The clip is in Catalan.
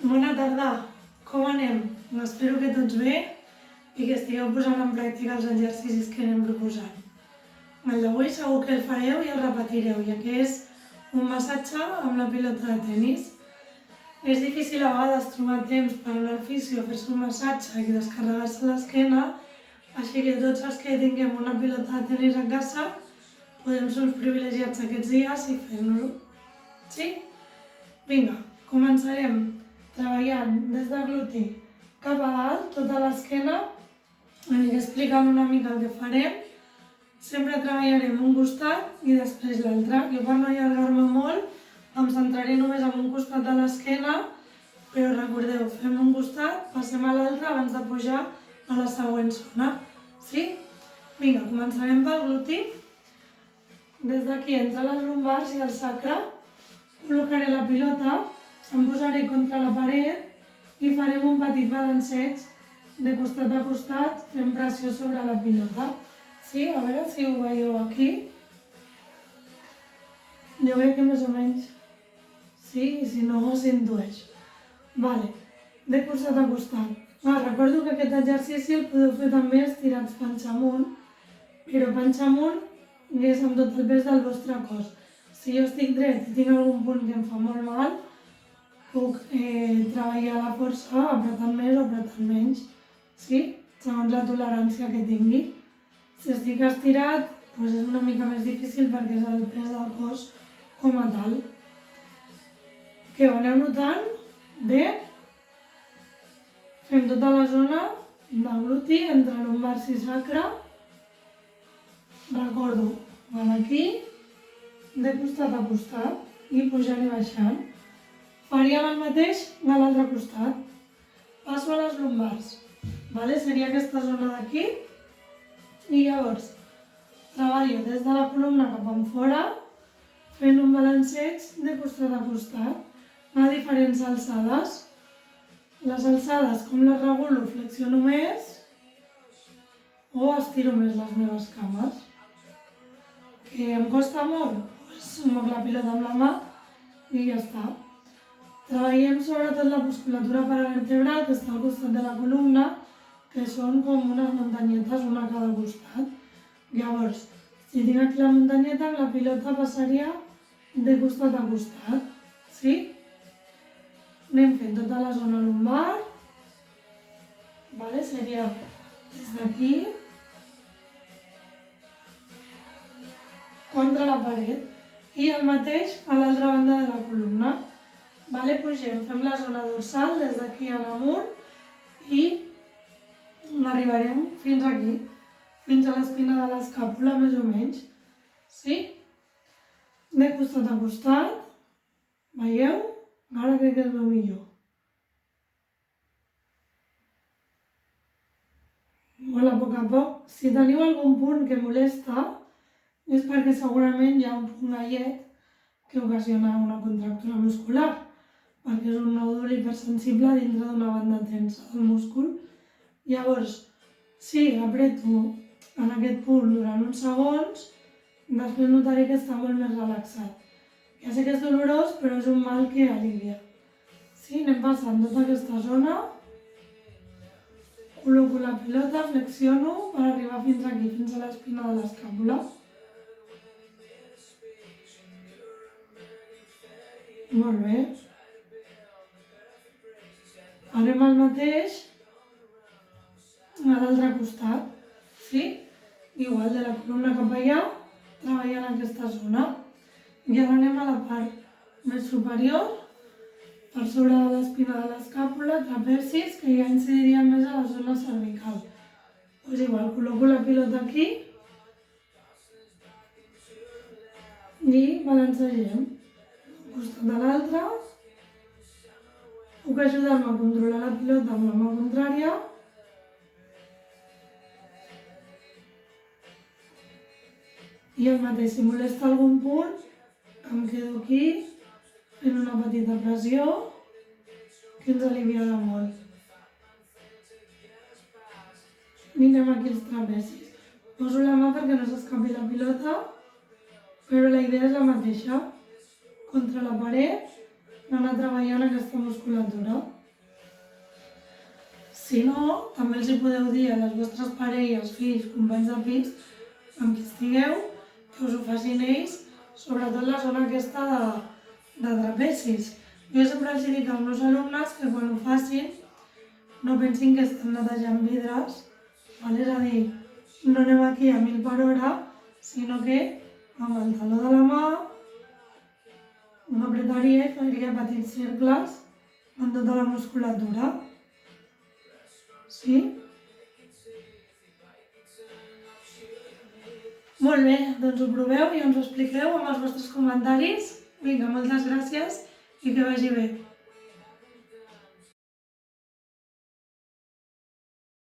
Bona tarda, com anem? Espero que tots bé i que estigueu posant en pràctica els exercicis que anem proposant. El d'avui segur que el fareu i el repetireu, ja que és un massatge amb la pilota de tenis. És difícil a vegades trobar temps per anar al fisio a fer-se un massatge i descarregar-se l'esquena, així que tots els que tinguem una pilota de tenis a casa podem ser uns privilegiats aquests dies i fer-nos-ho. Sí? Vinga, començarem treballant des del gluti cap a dalt, tota l'esquena. Aniré explicant una mica el que farem. Sempre treballarem un costat i després l'altre. Jo per no allargar-me molt em centraré només en un costat de l'esquena, però recordeu, fem un costat, passem a l'altre abans de pujar a la següent zona. Sí? Vinga, començarem pel gluti. Des d'aquí, entre les lumbars i el sacre, col·locaré la pilota, em posaré contra la paret i farem un petit balanceig de costat a costat fent pressió sobre la pilota. Sí? A veure si ho veieu aquí. Jo crec que més o menys sí, i si no s'intueix. Vale, de costat a costat. Recordo que aquest exercici el podeu fer també estirats panxa amunt, però panxa amunt és amb tot el pes del vostre cos. Si jo estic dret i tinc algun punt que em fa molt mal, puc treballar la força apretant més o apretant menys, sí? Segons la tolerància que tingui. Si estic estirat, doncs és una mica més difícil perquè és el pes del cos com a tal. Que ho aneu notant? Bé? Fem tota la zona de gluti entre lumbars i sacre. Recordo, van aquí, de costat a costat i pujant i baixant. Faríem el mateix de l'altre costat. Passo a les lumbars. Vale? Seria aquesta zona d'aquí. I llavors treballo des de la columna cap enfora, fent un balanceig de costat a costat a diferents alçades. Les alçades, com les regulo, flexiono més o estiro més les meves cames. Que em costa molt, doncs moc la pilota amb la mà i ja està. Treballem sobretot la musculatura paravertebral que està al costat de la columna, que són com unes muntanyetes, una a cada costat. Llavors, si tinc aquí la muntanyeta, la pilota passaria de costat a costat. Sí? Anem fent tota la zona lumbar. Vale? Seria des d'aquí contra la paret. I el mateix a l'altra banda de la columna. Vale, pugem, fem la zona dorsal des d'aquí en amunt i arribarem fins aquí, fins a l'espina de l'escàpula, més o menys. Sí? De costat a costat. Veieu? Ara crec que es veu millor. Molt a poc. Si teniu algun punt que molesta, és perquè segurament hi ha un punt gallet que ocasiona una contractura muscular, perquè és un nòdul hipersensible dintre d'una banda tensa del múscul. Llavors, si apreto en aquest punt durant uns segons, després notaré que està molt més relaxat. Ja sé que és dolorós, però és un mal que alivia. Sí, anem passant tota aquesta zona, col·loco la pilota, flexiono per arribar fins aquí, fins a l'espina de l'escàpula. Molt bé. Farem el mateix a l'altre costat, sí? Igual de la columna cap allà, treballant aquesta zona. I ara anem a la part més superior, per sobre de l'espina de l'escàpula, trapecis, que ja incidirien més a la zona cervical. Doncs igual, col·loco la pilota aquí i balancegem un costat de l'altre. Puc ajudar-me a controlar la pilota amb la mà contrària. I el mateix, si molesta algun punt, em quedo aquí fent una petita pressió que ens aliviarà molt. I anem aquí als trapecis. Poso la mà perquè no s'escapi la pilota, però la idea és la mateixa. Contra la paret anar treballant aquesta musculatura. Si no, també els hi podeu dir a les vostres parelles, fills, companys de pis, amb qui estigueu, que us ho facin ells, sobretot la zona aquesta de trapezis. Jo sempre els dic als meus alumnes que quan ho facin no pensin que estan netejant vidres, és a dir, no anem aquí a 1000 per hora, sinó que amb el taló de la mà m'apretaria i faria petits cercles en tota la musculatura. Sí? Molt bé, doncs ho proveu i ens ho expliqueu amb els vostres comentaris. Vinga, moltes gràcies i que vagi bé.